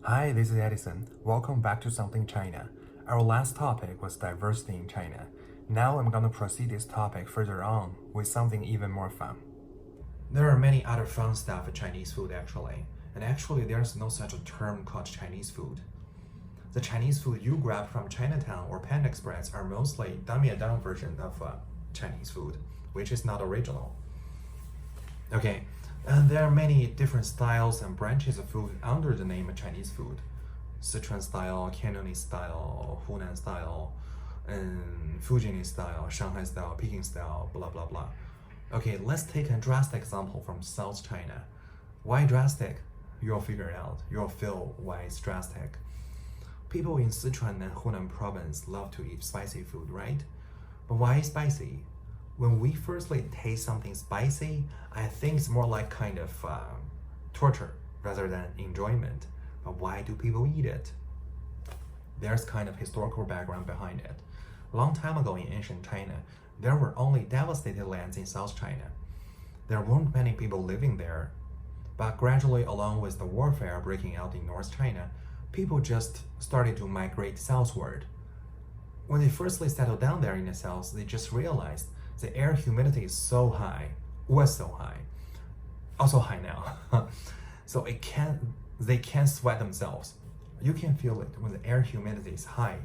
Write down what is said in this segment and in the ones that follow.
Hi, this is Edison. Welcome back to Something China. Our last topic was diversity in China. Now I'm gonna proceed this topic further on with something even more fun. There are many other fun stuff with Chinese food actually. And actually there's no such a term called Chinese food. The Chinese food you grab from Chinatown or Panda Express are mostly dumbed down version of Chinese food, which is not original. Okay, and there are many different styles and branches of food under the name of Chinese food. Sichuan style, Cantonese style, Hunan style, and Fujianese style, Shanghai style, Peking style, blah blah blah. Okay, let's take a drastic example from South China. Why drastic? You'll figure it out. You'll feel why it's drastic. People in Sichuan and Hunan province love to eat spicy food, right? But why spicy? When we firstly taste something spicy, I think it's more like kind of torture rather than enjoyment. But why do people eat it? There's kind of historical background behind it. A long time ago in ancient China, there were only devastated lands in South China. There weren't many people living there, but gradually, along with the warfare breaking out in North China, people just started to migrate southward. When they firstly settled down there in the south, they just realized the air humidity is so high, was so high, also high now. So they can't sweat themselves. You can feel it when the air humidity is high.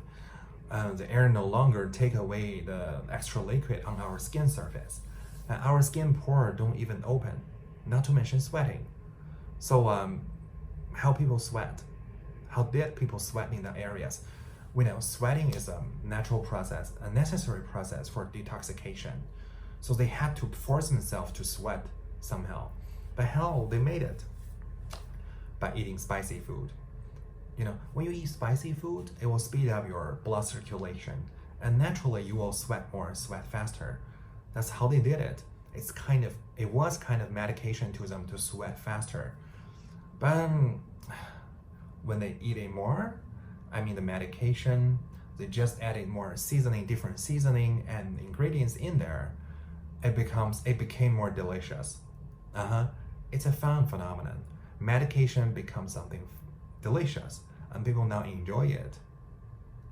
The air no longer take away the extra liquid on our skin surface. And our skin pores don't even open, not to mention sweating. So how people sweat? How did people sweat in the areas? We know sweating is a natural process, a necessary process for detoxification. So they had to force themselves to sweat somehow. But how they made it? By eating spicy food. You know, when you eat spicy food, it will speed up your blood circulation, and naturally you will sweat more, sweat faster. That's how they did it. It was kind of medication to them to sweat faster. But when they eat it more, the medication, they just added more seasoning, different seasoning and ingredients in there. It became more delicious. It's a fun phenomenon. Medication becomes something delicious, and people now enjoy it.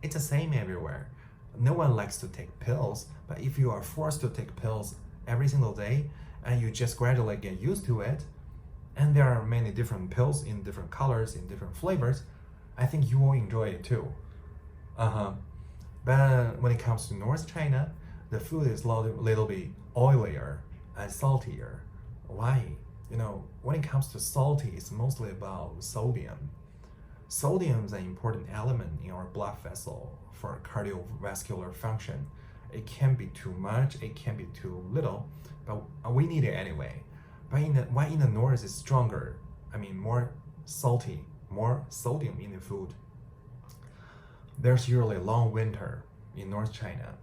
It's the same everywhere. No one likes to take pills, but if you are forced to take pills every single day, and you just gradually get used to it, and there are many different pills in different colors, in different flavors, I think you will enjoy it too. But when it comes to North China, the food is a little bit oilier and saltier. Why? When it comes to salty, it's mostly about sodium. Sodium is an important element in our blood vessel for cardiovascular function. It can be too much, it can be too little, but we need it anyway. But why in the north is stronger? More salty, more sodium in the food. There's usually a long winter in North China,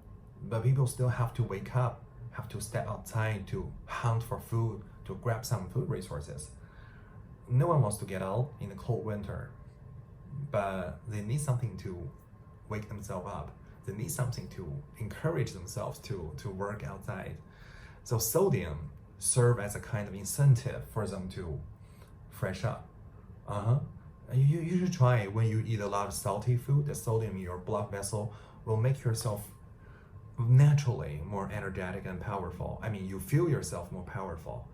but people still have to wake up, have to step outside to hunt for food, to grab some food resources. No one wants to get out in the cold winter, but they need something to wake themselves up. They need something to encourage themselves to work outside. So sodium serve as a kind of incentive for them to fresh up. You should try it. When you eat a lot of salty food, the sodium in your blood vessel will make yourself naturally more energetic and powerful. You feel yourself more powerful.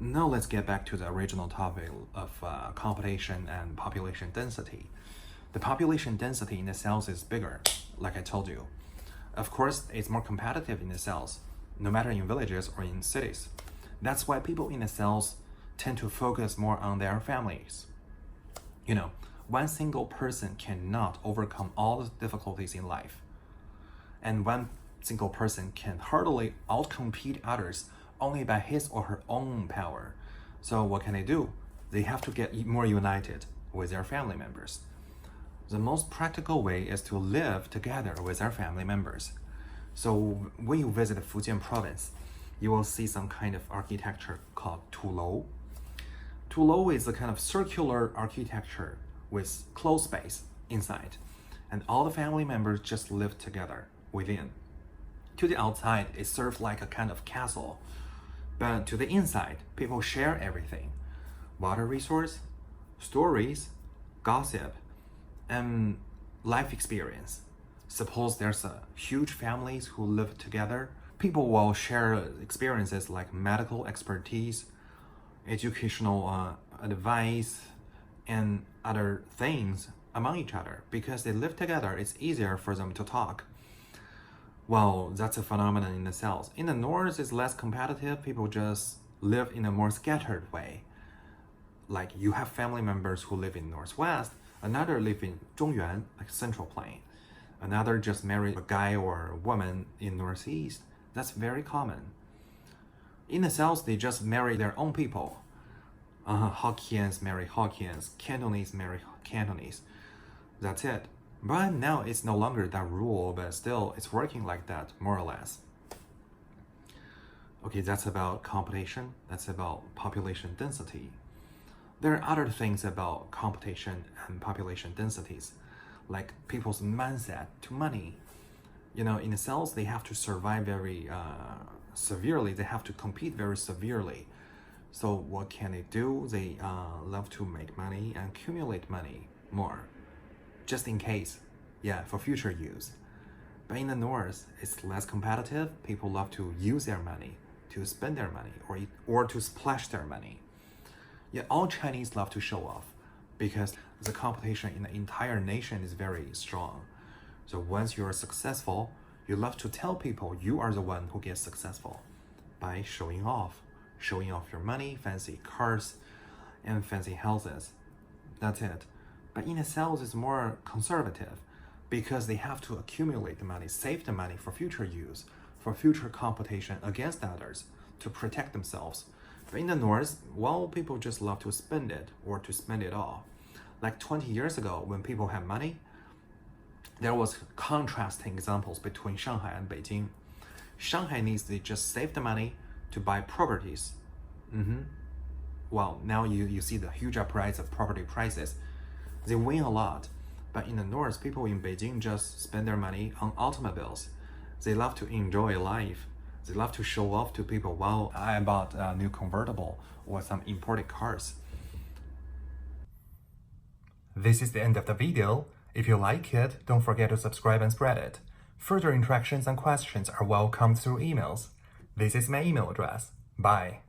Now let's get back to the original topic of competition and population density. The population density in the south is bigger, like I told you. Of course, it's more competitive in the south, no matter in villages or in cities. That's why people in the south tend to focus more on their families. One single person cannot overcome all the difficulties in life. And one single person can hardly outcompete others only by his or her own power. So what can they do? They have to get more united with their family members. The most practical way is to live together with their family members. So when you visit Fujian province, you will see some kind of architecture called tulou. Tulou is a kind of circular architecture with closed space inside, and all the family members just live together within. To the outside, it serves like a kind of castle, but to the inside, people share everything: water resource, stories, gossip, and life experience. Suppose there's a huge families who live together. People will share experiences like medical expertise, educational advice, and other things among each other. Because they live together, it's easier for them to talk. Well, that's a phenomenon in the South. In the North, it's less competitive. People just live in a more scattered way. Like you have family members who live in Northwest, another live in Zhongyuan, like Central Plain. Another just married a guy or a woman in Northeast. That's very common. In the South, they just marry their own people. Hokkiens marry Hokkiens, Cantonese marry Cantonese. That's it. But now it's no longer that rule, but still it's working like that, more or less. Okay, that's about competition. That's about population density. There are other things about competition and population densities, like people's mindset to money. In the South, they have to survive very severely. They have to compete very severely. So what can they do? They love to make money and accumulate money more, just in case, for future use. But in the North, it's less competitive. People love to use their money, to spend their money, or to splash their money. All Chinese love to show off because the competition in the entire nation is very strong. So once you're successful, you love to tell people you are the one who gets successful by showing off your money, fancy cars, and fancy houses. That's it. But in the South, it's more conservative because they have to accumulate the money, save the money for future use, for future competition against others, to protect themselves. But in the North, people just love to spend it or to spend it all. Like 20 years ago, when people had money, there was contrasting examples between Shanghai and Beijing. Shanghai needs to just save the money to buy properties. Well, now you see the huge uprise of property prices. They win a lot. But in the North, people in Beijing just spend their money on automobiles. They love to enjoy life. They love to show off to people, wow, I bought a new convertible or some imported cars. This is the end of the video. If you like it, don't forget to subscribe and spread it. Further interactions and questions are welcome through emails. This is my email address. Bye.